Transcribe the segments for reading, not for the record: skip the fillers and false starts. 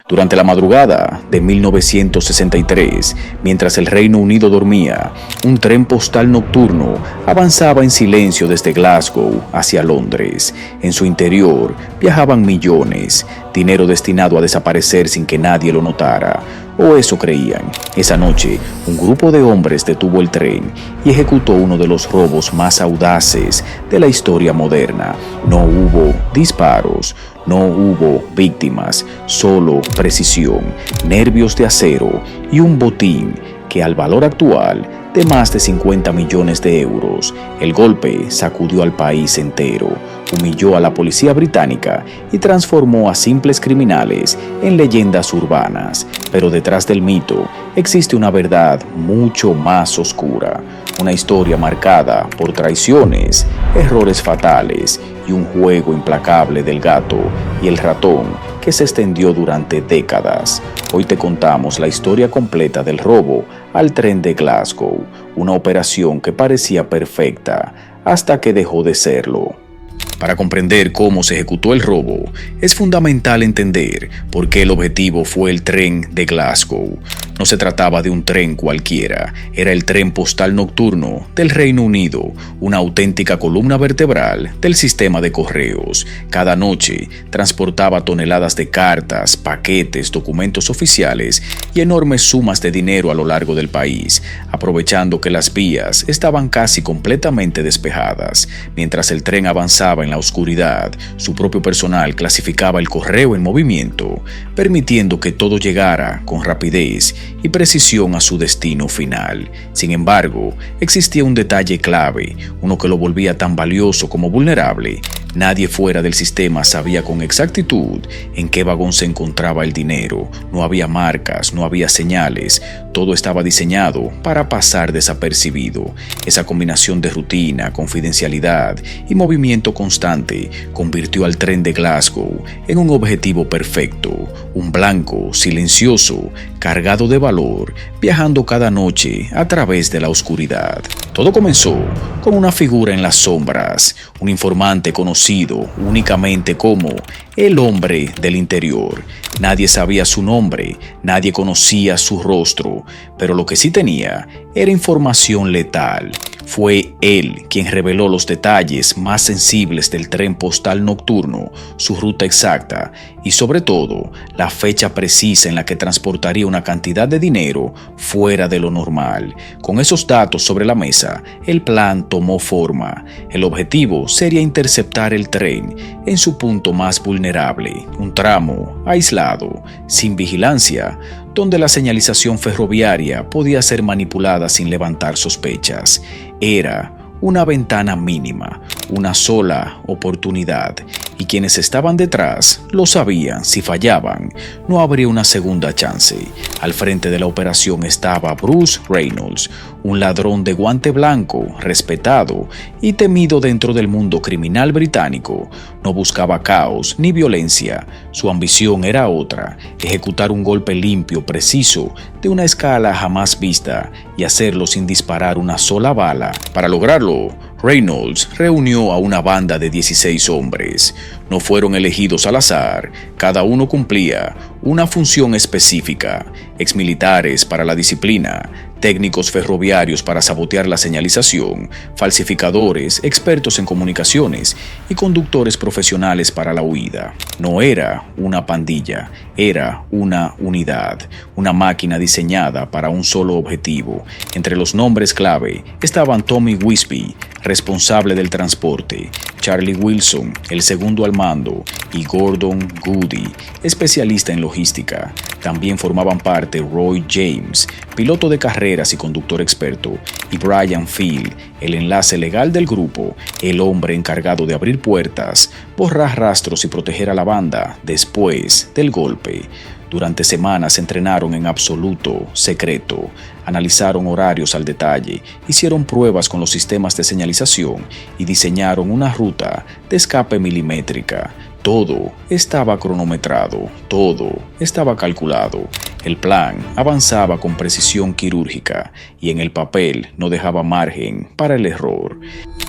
Durante la madrugada de 1963, mientras el Reino Unido dormía, un tren postal nocturno avanzaba en silencio desde Glasgow hacia Londres. En su interior viajaban millones, dinero destinado a desaparecer sin que nadie lo notara. O eso creían. Esa noche, un grupo de hombres detuvo el tren y ejecutó uno de los robos más audaces de la historia moderna. No hubo disparos, no hubo víctimas, solo precisión, nervios de acero y un botín que al valor actual de más de 50 millones de euros, el golpe sacudió al país entero, humilló a la policía británica y transformó a simples criminales en leyendas urbanas. Pero detrás del mito existe una verdad mucho más oscura, una historia marcada por traiciones, errores fatales y un juego implacable del gato y el ratón que se extendió durante décadas. Hoy te contamos la historia completa del robo al tren de Glasgow, una operación que parecía perfecta hasta que dejó de serlo. Para comprender cómo se ejecutó el robo, es fundamental entender por qué el objetivo fue el tren de Glasgow. No se trataba de un tren cualquiera, era el tren postal nocturno del Reino Unido, una auténtica columna vertebral del sistema de correos. Cada noche transportaba toneladas de cartas, paquetes, documentos oficiales y enormes sumas de dinero a lo largo del país, aprovechando que las vías estaban casi completamente despejadas. Mientras el tren avanzaba en la oscuridad, su propio personal clasificaba el correo en movimiento, permitiendo que todo llegara con rapidez y precisión a su destino final. Sin embargo, existía un detalle clave, uno que lo volvía tan valioso como vulnerable. Nadie fuera del sistema sabía con exactitud en qué vagón se encontraba el dinero. No había marcas, no había señales. Todo estaba diseñado para pasar desapercibido. Esa combinación de rutina, confidencialidad y movimiento constante convirtió al tren de Glasgow en un objetivo perfecto. Un blanco, silencioso, cargado de valor, viajando cada noche a través de la oscuridad. Todo comenzó con una figura en las sombras, un informante conocido únicamente como el hombre del interior. Nadie sabía su nombre, nadie conocía su rostro, pero lo que sí tenía era información letal. Fue él quien reveló los detalles más sensibles del tren postal nocturno, su ruta exacta y sobre todo la fecha precisa en la que transportaría una cantidad de dinero fuera de lo normal. Con esos datos sobre la mesa, el plan tomó forma. El objetivo sería interceptar el tren en su punto más vulnerable, un tramo aislado, sin vigilancia, donde la señalización ferroviaria podía ser manipulada sin levantar sospechas. Era una ventana mínima, una sola oportunidad, y quienes estaban detrás lo sabían. Si fallaban, no habría una segunda chance. Al frente de la operación estaba Bruce Reynolds, un ladrón de guante blanco, respetado y temido dentro del mundo criminal británico. No buscaba caos ni violencia, su ambición era otra: ejecutar un golpe limpio, preciso, de una escala jamás vista, y hacerlo sin disparar una sola bala. Para lograrlo, Reynolds reunió a una banda de 16 hombres. No fueron elegidos al azar, cada uno cumplía una función específica: exmilitares para la disciplina, técnicos ferroviarios para sabotear la señalización, falsificadores, expertos en comunicaciones y conductores profesionales para la huida. No era una pandilla, era una unidad, una máquina diseñada para un solo objetivo. Entre los nombres clave estaban Tommy Wisby, responsable del transporte, Charlie Wilson, el segundo al mando, y Gordon Goody, especialista en logística. También formaban parte Roy James, piloto de carreras y conductor experto, y Brian Field, el enlace legal del grupo, el hombre encargado de abrir puertas, borrar rastros y proteger a la banda después del golpe. Durante semanas entrenaron en absoluto secreto, analizaron horarios al detalle, hicieron pruebas con los sistemas de señalización y diseñaron una ruta de escape milimétrica. Todo estaba cronometrado, todo estaba calculado. El plan avanzaba con precisión quirúrgica y en el papel no dejaba margen para el error.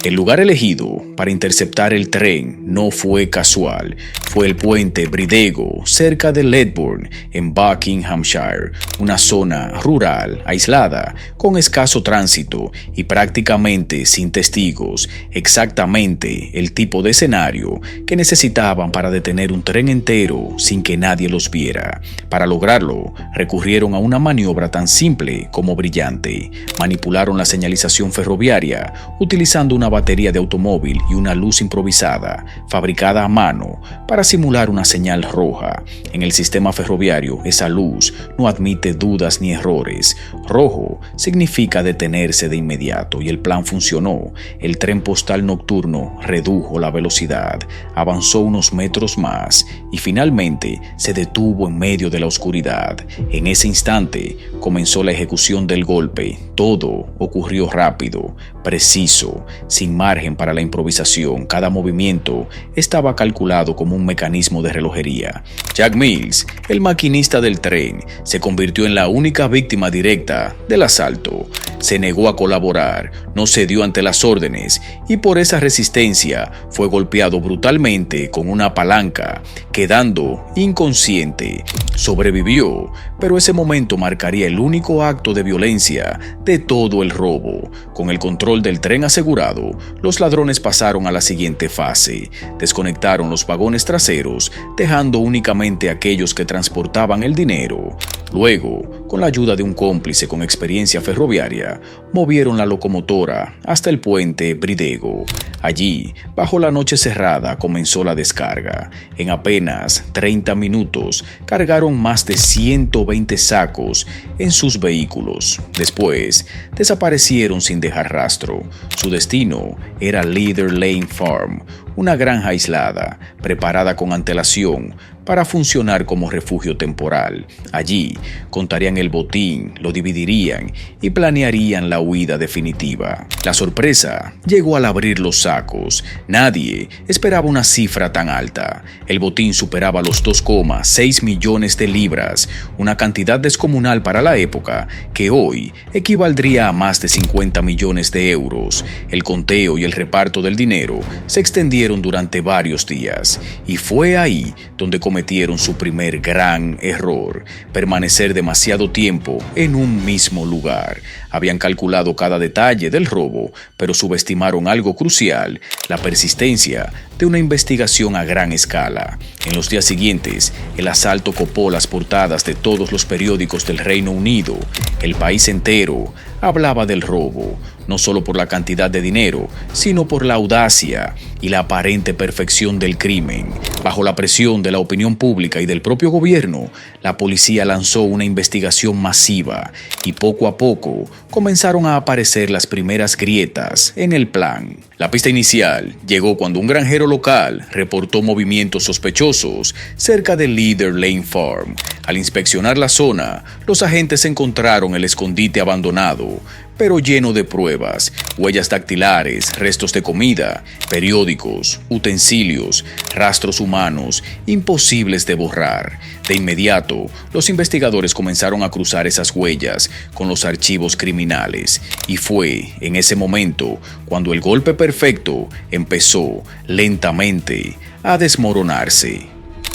El lugar elegido para interceptar el tren no fue casual, fue el puente Bridego, cerca de Ledburn, en Buckinghamshire, una zona rural, aislada, con escaso tránsito y prácticamente sin testigos, exactamente el tipo de escenario que necesitaban para detener un tren entero sin que nadie los viera. Para lograrlo, recurrieron a una maniobra tan simple como brillante. Manipularon la señalización ferroviaria utilizando una batería de automóvil y una luz improvisada, fabricada a mano, para simular una señal roja. En el sistema ferroviario, esa luz no admite dudas ni errores. Rojo significa detenerse de inmediato y el plan funcionó. El tren postal nocturno redujo la velocidad, avanzó unos metros más y finalmente se detuvo en medio de la oscuridad. En ese instante comenzó la ejecución del golpe. Todo ocurrió rápido, preciso, sin margen para la improvisación. Cada movimiento estaba calculado como un mecanismo de relojería. Jack Mills, el maquinista del tren, se convirtió en la única víctima directa del asalto. Se negó a colaborar, no cedió ante las órdenes y por esa resistencia fue golpeado brutalmente con una palanca, quedando inconsciente. Sobrevivió, pero ese momento marcaría el único acto de violencia de todo el robo. Con el control del tren asegurado, los ladrones pasaron a la siguiente fase. Desconectaron los vagones traseros, dejando únicamente aquellos que transportaban el dinero. Luego, con la ayuda de un cómplice con experiencia ferroviaria, movieron la locomotora hasta el puente Bridego. Allí, bajo la noche cerrada, comenzó la descarga. En apenas 30 minutos, cargaron más de 120 sacos en sus vehículos. Después, desaparecieron sin dejar rastro. Su destino era Leader Lane Farm, una granja aislada, preparada con antelación para funcionar como refugio temporal. Allí contarían el botín, lo dividirían y planearían la huida definitiva. La sorpresa llegó al abrir los sacos. Nadie esperaba una cifra tan alta. El botín superaba los 2,6 millones de libras, una cantidad descomunal para la época que hoy equivaldría a más de 50 millones de euros. El conteo y el reparto del dinero se extendieron durante varios días y fue ahí donde cometieron su primer gran error: permanecer demasiado tiempo en un mismo lugar. Habían calculado cada detalle del robo, pero subestimaron algo crucial: la persistencia de una investigación a gran escala. En los días siguientes, el asalto copó las portadas de todos los periódicos del Reino Unido. El país entero hablaba del robo, no solo por la cantidad de dinero, sino por la audacia y la aparente perfección del crimen. Bajo la presión de la opinión pública y del propio gobierno, la policía lanzó una investigación masiva y poco a poco comenzaron a aparecer las primeras grietas en el plan. La pista inicial llegó cuando un granjero local reportó movimientos sospechosos cerca de Leader Lane Farm. Al inspeccionar la zona, los agentes encontraron el escondite abandonado, pero lleno de pruebas: huellas dactilares, restos de comida, periódicos, utensilios, rastros humanos, imposibles de borrar. De inmediato, los investigadores comenzaron a cruzar esas huellas con los archivos criminales, y fue en ese momento cuando el golpe perfecto empezó lentamente a desmoronarse.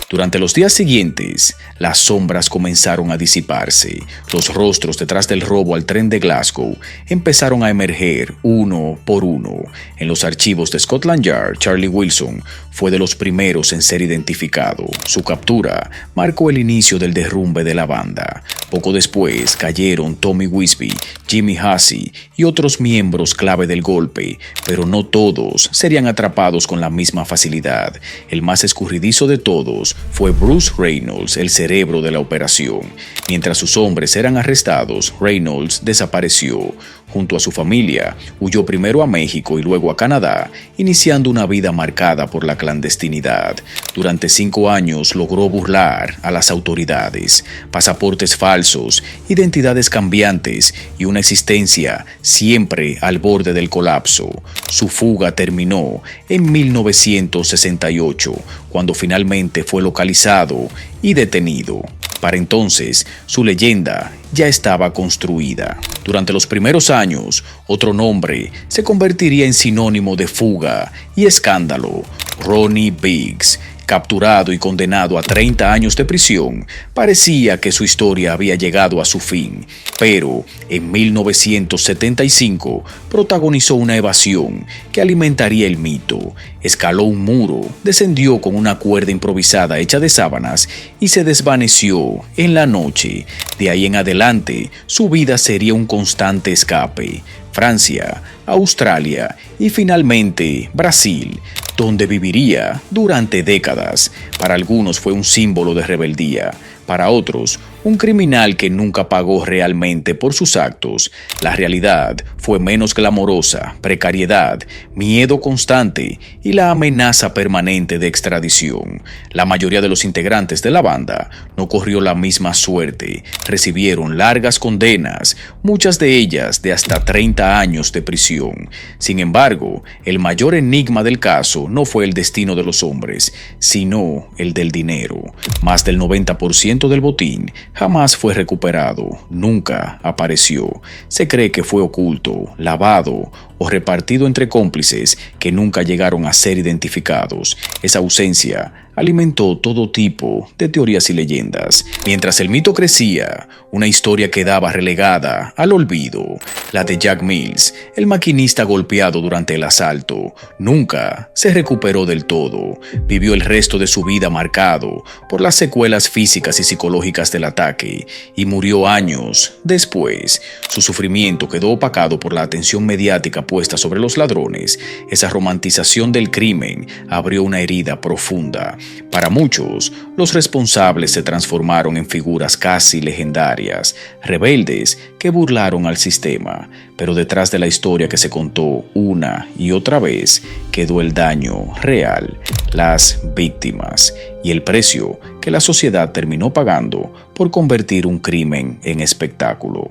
Durante los días siguientes, las sombras comenzaron a disiparse. Los rostros detrás del robo al tren de Glasgow empezaron a emerger uno por uno. En los archivos de Scotland Yard, Charlie Wilson fue de los primeros en ser identificado. Su captura marcó el inicio del derrumbe de la banda. Poco después cayeron Tommy Wisby, Jimmy Hussey y otros miembros clave del golpe, pero no todos serían atrapados con la misma facilidad. El más escurridizo de todos fue Bruce Reynolds, el cerebro de la operación. Mientras sus hombres eran arrestados, Reynolds desapareció. Junto a su familia, huyó primero a México y luego a Canadá, iniciando una vida marcada por la clandestinidad. Durante 5 años logró burlar a las autoridades: pasaportes falsos, identidades cambiantes y una existencia siempre al borde del colapso. Su fuga terminó en 1968, cuando finalmente fue localizado y detenido. Para entonces, su leyenda ya estaba construida. Durante los primeros años, otro nombre se convertiría en sinónimo de fuga y escándalo: Ronnie Biggs. Capturado y condenado a 30 años de prisión, parecía que su historia había llegado a su fin, pero en 1975 protagonizó una evasión que alimentaría el mito. Escaló un muro, descendió con una cuerda improvisada hecha de sábanas y se desvaneció en la noche. De ahí en adelante, su vida sería un constante escape. Francia, Australia y finalmente Brasil, donde viviría durante décadas. Para algunos fue un símbolo de rebeldía, para otros un criminal que nunca pagó realmente por sus actos. La realidad fue menos glamorosa: precariedad, miedo constante y la amenaza permanente de extradición. La mayoría de los integrantes de la banda no corrió la misma suerte. Recibieron largas condenas, muchas de ellas de hasta 30 años de prisión. Sin embargo, el mayor enigma del caso no fue el destino de los hombres, sino el del dinero. Más del 90% del botín jamás fue recuperado, nunca apareció. Se cree que fue oculto, lavado o repartido entre cómplices que nunca llegaron a ser identificados. Esa ausencia alimentó todo tipo de teorías y leyendas. Mientras el mito crecía, una historia quedaba relegada al olvido: la de Jack Mills, el maquinista golpeado durante el asalto. Nunca se recuperó del todo. Vivió el resto de su vida marcado por las secuelas físicas y psicológicas del ataque y murió años después. Su sufrimiento quedó opacado por la atención mediática puesta sobre los ladrones. Esa romantización del crimen abrió una herida profunda. Para muchos, los responsables se transformaron en figuras casi legendarias, rebeldes que burlaron al sistema. Pero detrás de la historia que se contó una y otra vez quedó el daño real, las víctimas y el precio que la sociedad terminó pagando por convertir un crimen en espectáculo.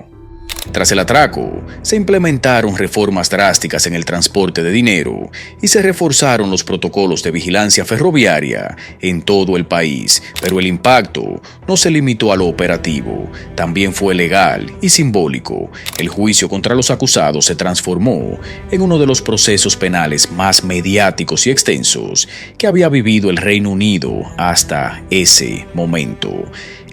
Tras el atraco, se implementaron reformas drásticas en el transporte de dinero y se reforzaron los protocolos de vigilancia ferroviaria en todo el país, pero el impacto no se limitó a lo operativo, también fue legal y simbólico. El juicio contra los acusados se transformó en uno de los procesos penales más mediáticos y extensos que había vivido el Reino Unido hasta ese momento.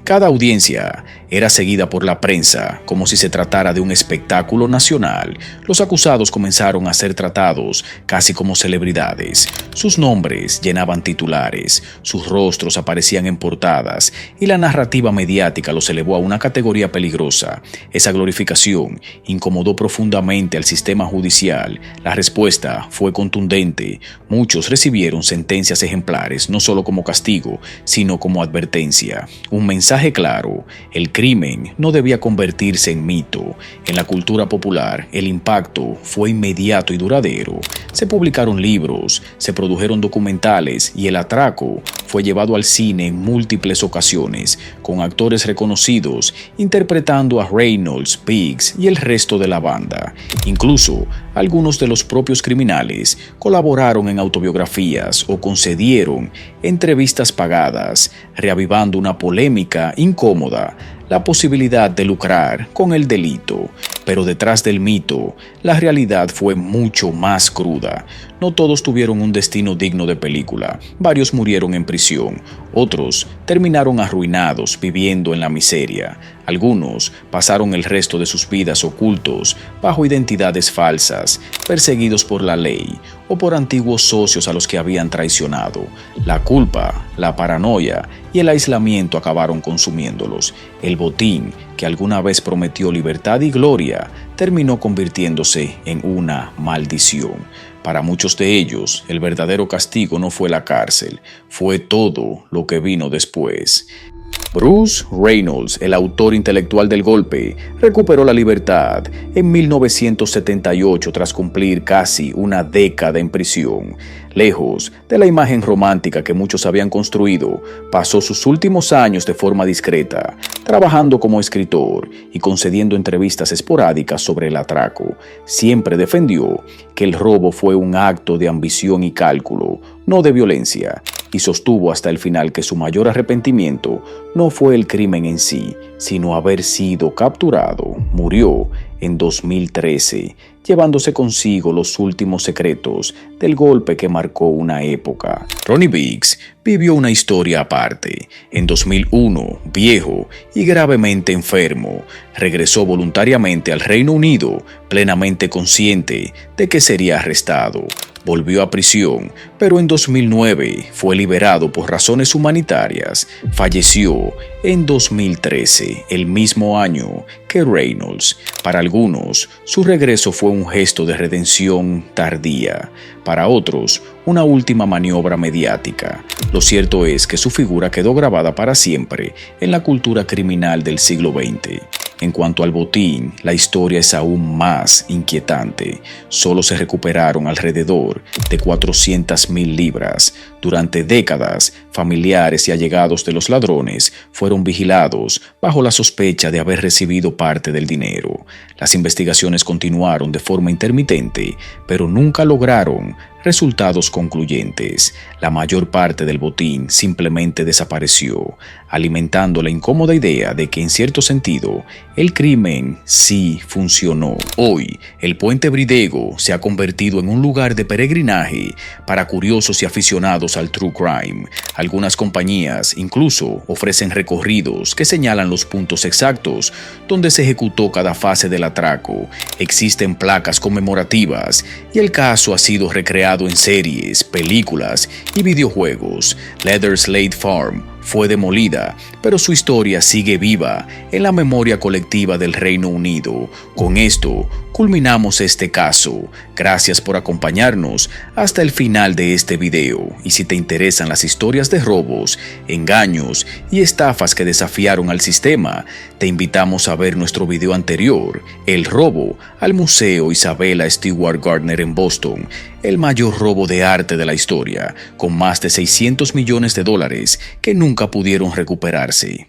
Cada audiencia era seguida por la prensa como si se tratara de un espectáculo nacional. Los acusados comenzaron a ser tratados casi como celebridades. Sus nombres llenaban titulares, sus rostros aparecían en portadas y la narrativa mediática los elevó a una categoría peligrosa. Esa glorificación incomodó profundamente al sistema judicial. La respuesta fue contundente. Muchos recibieron sentencias ejemplares, no solo como castigo, sino como advertencia. Un mensaje claro: el crimen no debía convertirse en mito. En la cultura popular, el impacto fue inmediato y duradero. Se publicaron libros, se produjeron documentales y el atraco fue llevado al cine en múltiples ocasiones, con actores reconocidos interpretando a Reynolds, Biggs y el resto de la banda. Incluso, algunos de los propios criminales colaboraron en autobiografías o concedieron entrevistas pagadas, reavivando una polémica incómoda: la posibilidad de lucrar con el delito. Pero detrás del mito, la realidad fue mucho más cruda. No todos tuvieron un destino digno de película. Varios murieron en prisión, otros terminaron arruinados viviendo en la miseria. Algunos pasaron el resto de sus vidas ocultos bajo identidades falsas, perseguidos por la ley o por antiguos socios a los que habían traicionado. La culpa, la paranoia y el aislamiento acabaron consumiéndolos. El botín, que alguna vez prometió libertad y gloria, terminó convirtiéndose en una maldición. Para muchos de ellos, el verdadero castigo no fue la cárcel, fue todo lo que vino después. Bruce Reynolds, el autor intelectual del golpe, recuperó la libertad en 1978 tras cumplir casi una década en prisión. Lejos de la imagen romántica que muchos habían construido, pasó sus últimos años de forma discreta, trabajando como escritor y concediendo entrevistas esporádicas sobre el atraco. Siempre defendió que el robo fue un acto de ambición y cálculo, no de violencia, y sostuvo hasta el final que su mayor arrepentimiento no fue el crimen en sí, sino haber sido capturado. Murió en 2013, llevándose consigo los últimos secretos del golpe que marcó una época. Ronnie Biggs vivió una historia aparte. En 2001, viejo y gravemente enfermo, regresó voluntariamente al Reino Unido, plenamente consciente de que sería arrestado. Volvió a prisión, pero en 2009 fue liberado por razones humanitarias. Falleció en 2013, el mismo año que Reynolds. Para algunos, su regreso fue un gesto de redención tardía. Para otros, una última maniobra mediática. Lo cierto es que su figura quedó grabada para siempre en la cultura criminal del siglo XX. En cuanto al botín, la historia es aún más inquietante. Solo se recuperaron alrededor de 400,000 libras. Durante décadas, familiares y allegados de los ladrones fueron vigilados bajo la sospecha de haber recibido parte del dinero. Las investigaciones continuaron de forma intermitente, pero nunca lograron resultados concluyentes. La mayor parte del botín simplemente desapareció, alimentando la incómoda idea de que, en cierto sentido, el crimen sí funcionó. Hoy, el Puente Bridego se ha convertido en un lugar de peregrinaje para curiosos y aficionados al true crime. Algunas compañías incluso ofrecen recorridos que señalan los puntos exactos donde se ejecutó cada fase del atraco. Existen placas conmemorativas y el caso ha sido recreado en series, películas y videojuegos. Leather Slate Farm fue demolida, pero su historia sigue viva en la memoria colectiva del Reino Unido. Con esto, culminamos este caso. Gracias por acompañarnos hasta el final de este video. Y si te interesan las historias de robos, engaños y estafas que desafiaron al sistema, te invitamos a ver nuestro video anterior, El robo al Museo Isabella Stewart Gardner en Boston, el mayor robo de arte de la historia, con más de $600 millones que nunca pudieron recuperarse.